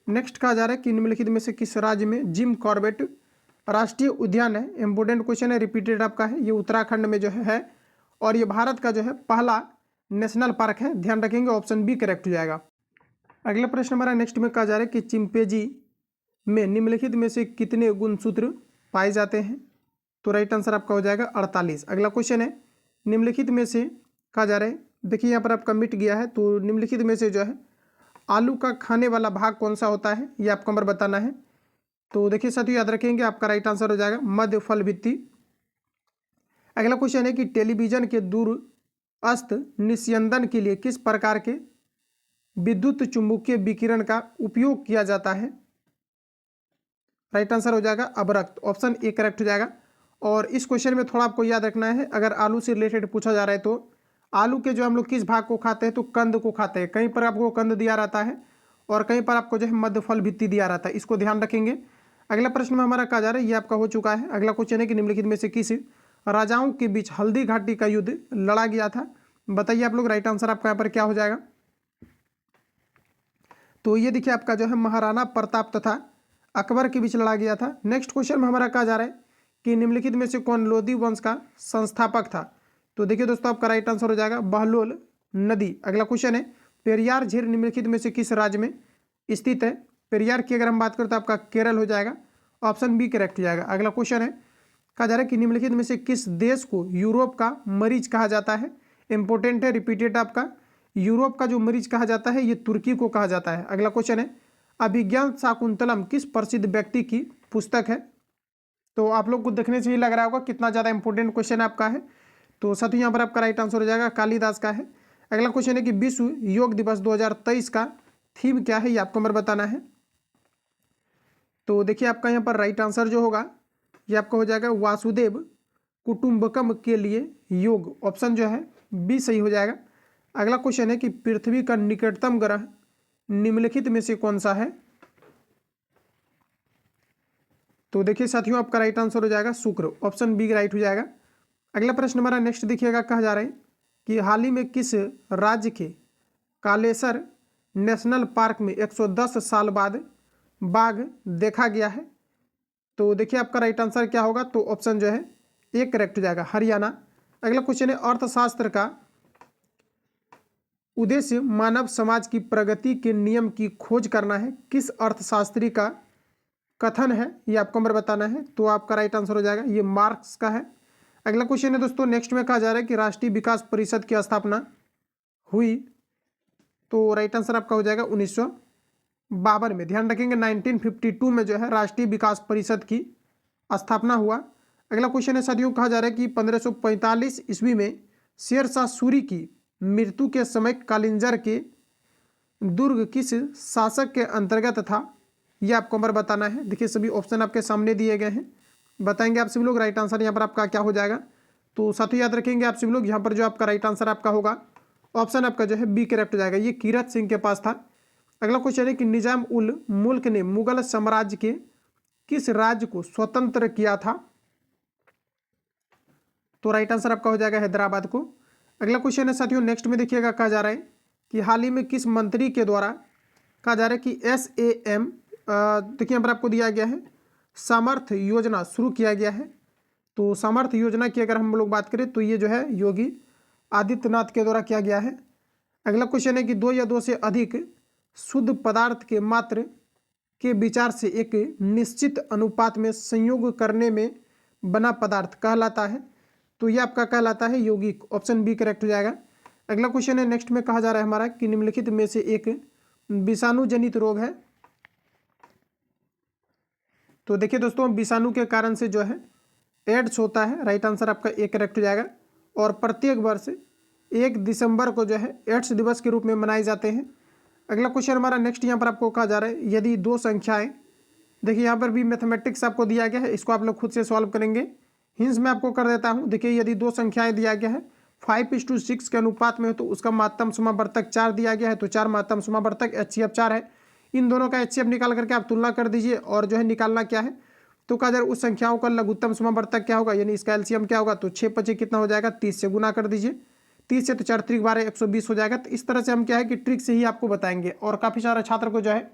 [SPEAKER 1] नेक्स्ट कहा जा रहा है कि निम्नलिखित में से किस राज्य में जिम कॉर्बेट राष्ट्रीय उद्यान है। इंपोर्टेंट क्वेश्चन है, रिपीटेड आपका है। ये उत्तराखंड में जो है और ये भारत का जो है पहला नेशनल पार्क है, ध्यान रखेंगे। ऑप्शन बी करेक्ट हो जाएगा। अगला प्रश्न हमारा नेक्स्ट में कहा जा रहा है कि चिंपैंजी में निम्नलिखित में से कितने गुणसूत्र पाए जाते हैं। तो राइट आंसर आपका हो जाएगा 48। अगला क्वेश्चन है निम्नलिखित में से कहा जा रहा है, देखिए यहाँ पर आपका मिट गया है। तो निम्नलिखित में से जो है आलू का खाने वाला भाग कौन सा होता है, ये आपको नंबर बताना है। तो देखिए साथियों याद रखेंगे आपका राइट आंसर हो जाएगा मध्य फल भित्ति। अगला क्वेश्चन है कि टेलीविजन के दूर अस्त निस्यंदन के लिए किस प्रकार के विद्युत चुंबकीय विकिरण का उपयोग किया जाता है? राइट आंसर हो जाएगा अवरक्त, ऑप्शन ए करेक्ट हो जाएगा। और इस क्वेश्चन में थोड़ा आपको याद रखना है, अगर आलू से रिलेटेड पूछा जा रहा है तो आलू के जो हम लोग किस भाग को खाते हैं, तो कंद को खाते हैं। कहीं पर आपको कंद दिया रहता है और कहीं पर आपको जो है मध्य फल भित्ति दिया रहता है, इसको ध्यान रखेंगे। अगला प्रश्न में हमारा कहा जा रहा है, ये आपका हो चुका है। अगला क्वेश्चन है कि निम्नलिखित में से किस राजाओं के बीच हल्दी घाटी का युद्ध लड़ा गया था? बताइए आप लोग, राइट आंसर आपका यहाँ पर क्या हो जाएगा? तो ये देखिए आपका जो है महाराणा प्रताप तथा अकबर के बीच लड़ा गया था। नेक्स्ट क्वेश्चन में हमारा कहा जा रहा है कि निम्नलिखित में से कौन लोधी वंश का संस्थापक था? तो देखिए दोस्तों, आपका राइट आंसर हो जाएगा बहलोल नदी। अगला क्वेश्चन है, पेरियार झील निम्नलिखित में से किस राज्य में स्थित है? पेरियार की अगर हम बात करें तो आपका केरल हो जाएगा, ऑप्शन बी करेक्ट हो जाएगा। अगला क्वेश्चन है, कहा जा रहा है कि निम्नलिखित में से किस देश को यूरोप का मरीज कहा जाता है? इंपॉर्टेंट है, रिपीटेड आपका। यूरोप का जो मरीज कहा जाता है ये तुर्की को कहा जाता है। अगला क्वेश्चन है, अभिज्ञान शाकुंतलम किस प्रसिद्ध व्यक्ति की पुस्तक है? तो आप लोग को देखने से ही लग रहा होगा कितना ज़्यादा इंपॉर्टेंट क्वेश्चन आपका है। तो साथ ही यहाँ पर आपका राइट आंसर हो जाएगा कालिदास का है। अगला क्वेश्चन है कि विश्व योग दिवस 2023 का थीम क्या है, ये आपको हमें बताना है। तो देखिए आपका यहाँ पर राइट आंसर जो होगा ये आपका हो जाएगा वासुदेव कुटुंबकम के लिए योग, ऑप्शन जो है बी सही हो जाएगा। अगला क्वेश्चन है कि पृथ्वी का निकटतम ग्रह निम्नलिखित में से कौन सा है? तो देखिए साथियों, आपका राइट आंसर हो जाएगा शुक्र, ऑप्शन बी राइट हो जाएगा। अगला प्रश्न हमारा नेक्स्ट देखिएगा, कहा जा रहा है कि हाल ही में किस राज्य के कालेसर नेशनल पार्क में 110 साल बाद बाघ देखा गया है? तो देखिए आपका राइट आंसर क्या होगा, तो ऑप्शन जो है ए करेक्ट हो जाएगा, हरियाणा। अगला क्वेश्चन है, अर्थशास्त्र का उद्देश्य मानव समाज की प्रगति के नियम की खोज करना है, किस अर्थशास्त्री का कथन है, ये आपको हमें बताना है। तो आपका राइट आंसर हो जाएगा ये मार्क्स का है। अगला क्वेश्चन है दोस्तों, नेक्स्ट में कहा जा रहा है कि राष्ट्रीय विकास परिषद की स्थापना हुई? तो राइट आंसर आपका हो जाएगा 1952 में। ध्यान रखेंगे 1952 में जो है राष्ट्रीय विकास परिषद की स्थापना हुआ। अगला क्वेश्चन है साथियों, कहा जा रहा है कि 1545 ईस्वी में शेर शाह सूरी की मृत्यु के समय कालिंजर के दुर्ग किस शासक के अंतर्गत था, यह आपको हमें बताना है। देखिए सभी ऑप्शन आपके सामने दिए गए हैं, बताएंगे आप सभी लोग। राइट आंसर यहाँ पर आपका क्या हो जाएगा, तो साथ ही याद रखेंगे आप सभी लोग, यहाँ पर जो आपका राइट आंसर आपका होगा ऑप्शन आपका जो है बी करेक्ट हो जाएगा, ये कीरत सिंह के पास था। अगला क्वेश्चन है कि निजाम उल मुल्क ने मुगल साम्राज्य के किस राज्य को स्वतंत्र किया था? तो राइट आंसर आपका हो जाएगा हैदराबाद को। अगला क्वेश्चन है साथियों, नेक्स्ट में देखिएगा, कहा जा रहा है कि हाल ही में किस मंत्री के द्वारा कहा जा रहा है कि SAM देखिए यहाँ पर आपको दिया गया है सामर्थ्य योजना शुरू किया गया है। तो सामर्थ्य योजना की अगर हम लोग बात करें तो ये जो है योगी आदित्यनाथ के द्वारा किया गया है। अगला क्वेश्चन है कि 2 या 2 से अधिक शुद्ध पदार्थ के मात्र के विचार से एक निश्चित अनुपात में संयोग करने में बना पदार्थ कहलाता है? तो ये आपका कहलाता है यौगिक, ऑप्शन बी करेक्ट हो जाएगा। अगला क्वेश्चन है नेक्स्ट में कहा जा रहा है हमारा कि निम्नलिखित में से एक विषाणु जनित रोग है? तो देखिए दोस्तों, विषाणु के कारण से जो है एड्स होता है, राइट आंसर आपका ए करेक्ट हो जाएगा। और प्रत्येक वर्ष 1 दिसंबर को जो है एड्स दिवस के रूप में मनाए जाते हैं। अगला क्वेश्चन हमारा नेक्स्ट यहाँ पर आपको कहा जा रहा है, यदि 2 संख्याएं, देखिए यहाँ पर भी मैथमेटिक्स आपको दिया गया है, इसको आप लोग खुद से सॉल्व करेंगे। हिंस मैं आपको कर देता हूँ। देखिए यदि 2 संख्याएं दिया गया है 5:6 के अनुपात में हो तो उसका महत्तम समावर्तक 4 दिया गया है, तो 4 महत्तम समावर्तक HCF 4 है। इन दोनों का HCF निकाल करके आप तुलना कर दीजिए और जो है निकालना क्या है, तो कहा जा रहा है उस संख्याओं का लघुत्तम समावर्तक क्या होगा, यानी इसका LCM क्या होगा, तो 6×5 कितना हो जाएगा, 30 से गुना कर दीजिए। 30 से तो 4 3 12 120 हो जाएगा। तो इस तरह से हम क्या है कि ट्रिक से ही आपको बताएंगे। और काफ़ी सारा छात्र को जो है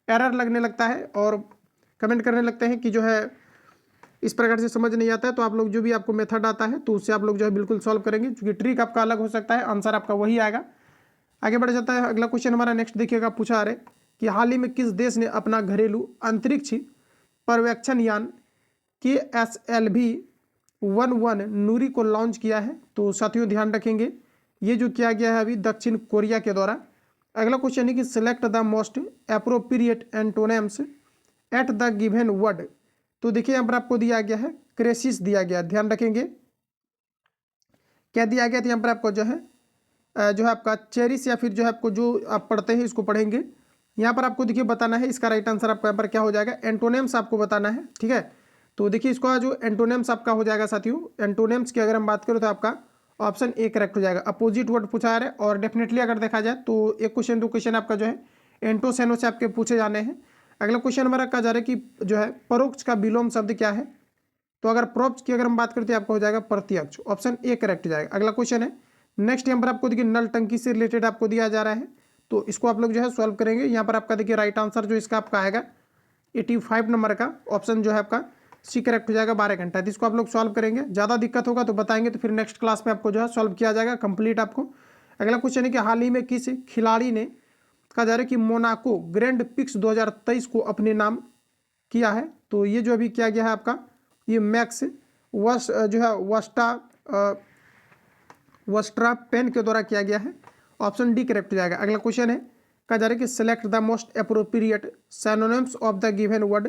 [SPEAKER 1] एरर लगने लगता है और कमेंट करने लगते हैं कि जो है इस प्रकार से समझ नहीं आता है। तो आप लोग जो भी आपको मेथड आता है तो उससे आप लोग जो है बिल्कुल सॉल्व करेंगे, क्योंकि ट्रिक आपका अलग हो सकता है, आंसर आपका वही आएगा। आगे बढ़ जाता है। अगला क्वेश्चन हमारा नेक्स्ट देखिएगा, पूछा आ रहे कि हाल ही में किस देश ने अपना घरेलू अंतरिक्ष पर्यवेक्षण यान KSLV-11 नूरी को लॉन्च किया है? तो साथियों ध्यान रखेंगे ये जो किया गया है अभी दक्षिण कोरिया के द्वारा। अगला क्वेश्चन है कि select the most appropriate antonyms at the given word. तो देखिए यहाँ पर आपको दिया गया है क्रेसिस दिया गया, ध्यान रखेंगे क्या दिया गया था यहाँ पर आपको जो है जो है आपका चेरिस या फिर जो है आपको जो आप पढ़ते हैं इसको पढ़ेंगे। यहाँ पर आपको देखिए बताना है इसका राइट आंसर आपका यहाँ पर क्या हो जाएगा, एंटोनेम्स आपको बताना है। ठीक है, तो देखिए इसका जो एंटोनेम्स आपका हो जाएगा साथियों, एंटोनेम्स की अगर हम बात करें तो आपका ऑप्शन ए करेक्ट हो जाएगा। अपोजिट वर्ड पूछा जा रहा है और डेफिनेटली अगर देखा जाए तो एक क्वेश्चन दो क्वेश्चन आपका जो है एंटोसेनो से आपके पूछे जाने हैं। अगला क्वेश्चन हमारा कहा जा रहा है कि जो है परोक्ष का विलोम शब्द क्या है, तो अगर परोक्ष की अगर हम बात करते हैं आपको हो जाएगा प्रत्यक्ष, ऑप्शन ए करेक्ट हो जाएगा। अगला क्वेश्चन है नेक्स्ट, यहाँ पर आपको देखिए नल टंकी से रिलेटेड आपको दिया जा रहा है, तो इसको आप लोग जो है सॉल्व करेंगे। यहाँ पर आपका देखिए राइट आंसर जो इसका आपका आएगा 85 नंबर का ऑप्शन जो है आपका सी करेक्ट हो जाएगा 12 घंटा। तो इसको आप लोग सॉल्व करेंगे, ज़्यादा दिक्कत होगा तो बताएंगे, तो फिर नेक्स्ट क्लास में आपको जो है सॉल्व किया जाएगा कंप्लीट आपको। अगला क्वेश्चन है कि हाल ही में किस खिलाड़ी ने कहा जा रहा है कि मोनाको ग्रैंड पिक्स 2023 को अपने नाम किया है, तो ये जो अभी किया गया है आपका ये मैक्स जो है वस्ट्रा पेन के द्वारा किया गया है, ऑप्शन डी करेक्ट हो जाएगा। अगला क्वेश्चन है कहा जा रहा है कि select the most appropriate synonyms of the given word,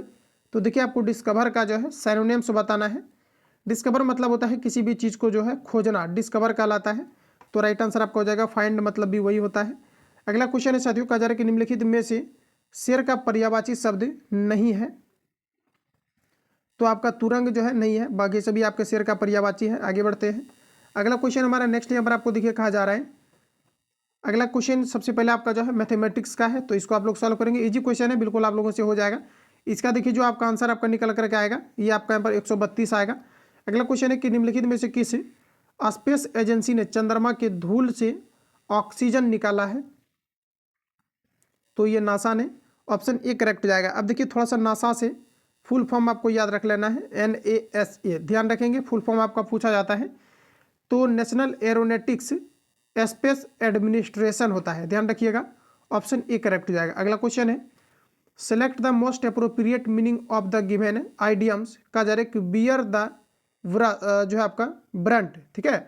[SPEAKER 1] तो देखिए आपको डिस्कवर का जो है सैनोनिम्स बताना है। डिस्कवर मतलब होता है किसी भी चीज़ को जो है खोजना, डिस्कवर कहलाता है, तो राइट आंसर आपका हो जाएगा फाइंड मतलब भी वही होता है। अगला क्वेश्चन है साथियों कहा जा रहा है कि निम्नलिखित में से शेर का पर्यायवाची शब्द नहीं है, तो आपका तुरंग जो है नहीं है, बाकी सभी आपके शेर का पर्यायवाची है। आगे बढ़ते हैं, अगला क्वेश्चन हमारा नेक्स्ट यहाँ पर आपको देखिए कहा जा रहा है, अगला क्वेश्चन सबसे पहले आपका जो है मैथमेटिक्स का है, तो इसको आप लोग सॉल्व करेंगे, इजी क्वेश्चन है बिल्कुल आप लोगों से हो जाएगा। इसका देखिए जो आपका आंसर आपका निकल करके आएगा ये आपका यहाँ पर 132 आएगा। अगला क्वेश्चन है कि निम्नलिखित में से किस स्पेस एजेंसी ने चंद्रमा के धूल से ऑक्सीजन निकाला है, तो ये नासा ने, ऑप्शन ए करेक्ट हो जाएगा। अब देखिए थोड़ा सा नासा से फुल फॉर्म आपको याद रख लेना है, NASA, ध्यान रखेंगे फुल फॉर्म आपका पूछा जाता है, तो नेशनल एरोनॉटिक्स स्पेस एडमिनिस्ट्रेशन होता है, ध्यान रखिएगा, ऑप्शन ए करेक्ट हो जाएगा। अगला क्वेश्चन है select the most appropriate meaning of the given idioms, कहा जा रहा है कि बियर द जो है आपका ब्रंट, ठीक है,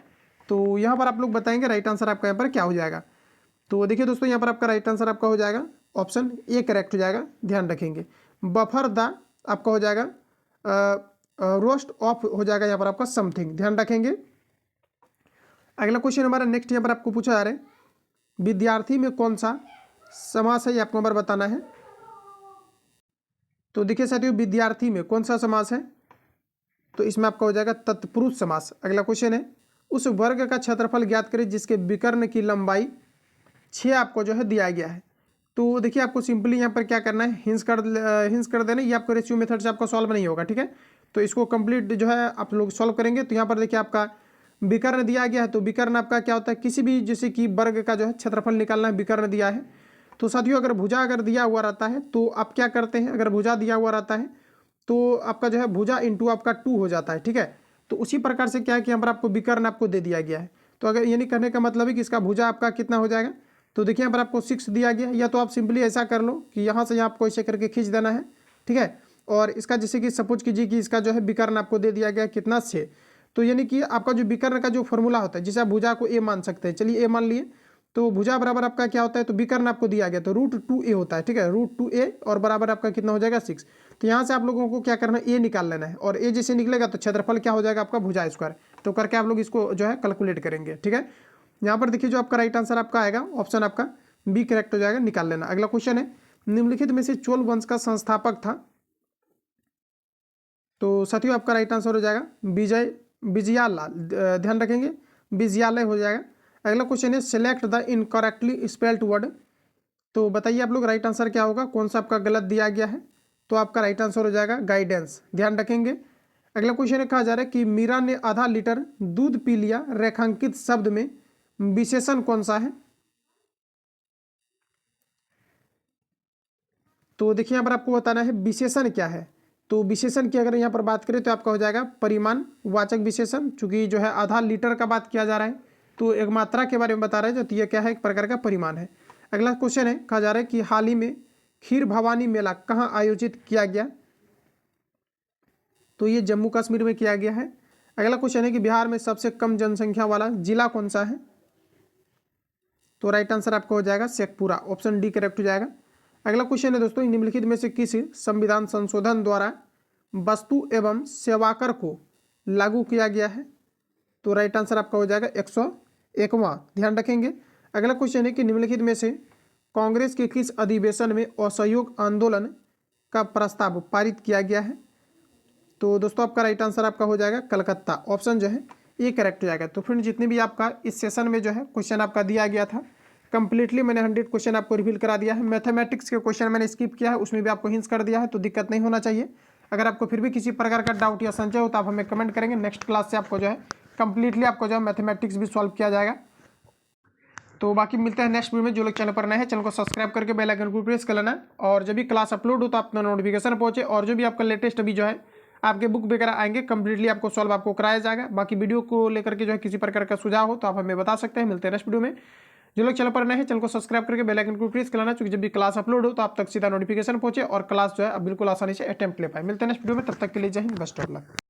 [SPEAKER 1] तो यहाँ पर आप लोग बताएंगे राइट आंसर आपका यहाँ पर क्या हो जाएगा। तो देखिए दोस्तों यहाँ पर आपका राइट आंसर आपका हो जाएगा ऑप्शन ए करेक्ट हो जाएगा, ध्यान रखेंगे। बफर द आपका हो जाएगा रोस्ट ऑफ हो जाएगा यहाँ पर आपका समथिंग, ध्यान रखेंगे। अगला क्वेश्चन हमारा नेक्स्ट यहाँ पर आपको पूछा जा रहा है विद्यार्थी में कौन सा समास है, ये आपको नंबर बताना है। तो देखिए साथियों विद्यार्थी में कौन सा समास है, तो इसमें आपका हो जाएगा तत्पुरुष समास। अगला क्वेश्चन है उस वर्ग का क्षेत्रफल ज्ञात करें जिसके विकर्ण की लंबाई 6 आपको जो है दिया गया है, तो देखिए आपको सिंपली यहाँ पर क्या करना है हिंस कर देना, ये आपको रेशियो मेथड से आपका सॉल्व नहीं होगा, ठीक है, तो इसको कंप्लीट जो है आप लोग सॉल्व करेंगे। तो यहाँ पर देखिए आपका विकर्ण दिया गया है, तो विकर्ण आपका क्या होता है किसी भी जैसे कि वर्ग का जो है क्षेत्रफल निकालना है, विकर्ण दिया है। तो साथियों अगर भुजा अगर दिया हुआ रहता है तो आप क्या करते हैं, अगर भुजा दिया हुआ रहता है तो आपका जो है भुजा इंटू आपका 2 हो जाता है, ठीक है, तो उसी प्रकार से क्या है कि यहाँ पर आपको विकर्ण आपको दे दिया गया है। तो अगर यानी कहने का मतलब है कि इसका भुजा आपका कितना हो जाएगा, तो देखिए यहाँ पर आपको 6 दिया गया है, या तो आप सिंपली ऐसा कर लो कि यहाँ से यहाँ आपको ऐसे करके खींच देना है, ठीक है, और इसका जैसे कि सपोज कीजिए कि इसका जो है विकर्ण आपको दे दिया गया कितना 6, तो यानी कि आपका जो विकर्ण का जो फॉर्मूला होता है जिसे आप भुजा को ए मान सकते हैं, चलिए ए मान लिए, तो भुजा बराबर आपका क्या होता है, तो विकर्ण आपको दिया गया तो √2a होता है, ठीक है, √2a और बराबर आपका कितना हो जाएगा 6। तो यहाँ से आप लोगों को क्या करना है ए निकाल लेना है, और ए जैसे निकलेगा तो क्षेत्रफल क्या हो जाएगा आपका भुजा स्क्वायर, तो करके आप लोग इसको जो है कैलकुलेट करेंगे, ठीक है। यहाँ पर देखिए जो आपका राइट आंसर आपका आएगा ऑप्शन आपका बी करेक्ट हो जाएगा, निकाल लेना। अगला क्वेश्चन है निम्नलिखित में से चोल वंश का संस्थापक था, तो साथियों आपका राइट आंसर हो जाएगा विजयालाल, ध्यान रखेंगे विजयालय हो जाएगा। अगला क्वेश्चन है select the incorrectly spelled word, तो बताइए आप लोग राइट आंसर क्या होगा, कौन सा आपका गलत दिया गया है, तो आपका राइट आंसर हो जाएगा गाइडेंस, ध्यान रखेंगे। अगला क्वेश्चन है कहा जा रहा है कि मीरा ने आधा लीटर दूध पी लिया, रेखांकित शब्द में विशेषण कौन सा है, तो देखिए यहाँ पर आपको बताना है विशेषण क्या है। तो विशेषण की अगर यहाँ पर बात करें तो आपका हो जाएगा परिमाण वाचक विशेषण, चूंकि जो है आधा लीटर का बात किया जा रहा है तो एक मात्रा के बारे में बता रहा है, तो ये क्या है एक प्रकार का परिमाण है। अगला क्वेश्चन है कहा जा रहा है कि हाल ही में खीर भवानी मेला कहाँ आयोजित किया गया, तो ये जम्मू कश्मीर में किया गया है। अगला क्वेश्चन है कि बिहार में सबसे कम जनसंख्या वाला जिला कौन सा है, तो राइट आंसर आपका हो जाएगा शेखपुरा, ऑप्शन डी करेक्ट हो जाएगा। अगला क्वेश्चन है दोस्तों निम्नलिखित में से किस संविधान संशोधन द्वारा वस्तु एवं सेवाकर को लागू किया गया है, तो राइट आंसर आपका हो जाएगा एकवां ध्यान रखेंगे। अगला क्वेश्चन है कि निम्नलिखित में से कांग्रेस के किस अधिवेशन में असहयोग आंदोलन का प्रस्ताव पारित किया गया है? तो दोस्तों आपका राइट आंसर आपका हो जाएगा कलकत्ता, ऑप्शन जो है ये करेक्ट हो जाएगा। तो फ्रेंड जितने भी आपका इस सेशन में जो है क्वेश्चन आपका दिया गया था कंप्लीटली मैंने 100 क्वेश्चन आपको रिवील करा दिया है। मैथमेटिक्स के क्वेश्चन मैंने स्किप किया है, उसमें भी आपको हिंट्स कर दिया है, तो दिक्कत नहीं होना चाहिए। अगर आपको फिर भी किसी प्रकार का डाउट या संशय हो तो आप हमें कमेंट करेंगे, नेक्स्ट क्लास से आपको जो है कंप्लीटली आपको जो है मैथमेटिक्स भी सॉल्व किया जाएगा। तो बाकी मिलते हैं नेक्स्ट वीडियो में। जो लोग चैनल पर नए हैं चैनल को सब्सक्राइब करके बेल आइकन को प्रेस कर लेना, और जब भी क्लास अपलोड हो तो आपका नोटिफिकेशन पहुंचे, और जो भी आपका लेटेस्ट अभी जो है आपके बुक वगैरह आएंगे कंप्लीटली आपको सॉल्व आपको कराया जाएगा। बाकी वीडियो को लेकर के जो है किसी प्रकार का सुझाव हो तो आप हमें बता सकते हैं। मिलते हैं नेक्स्ट वीडियो में। जो लोग चैनल पर नए हैं चैनल को सब्सक्राइब करके बेल आइकन को प्रेस कर लेना, क्योंकि जब भी क्लास अपलोड हो तो आप तक सीधा नोटिफिकेशन पहुंचे और क्लास जो है बिल्कुल आसानी से अटेम्प्ट ले पाए। मिलते हैं नेक्स्ट वीडियो में, तब तक के लिए जय हिंद, बेस्ट ऑफ लक।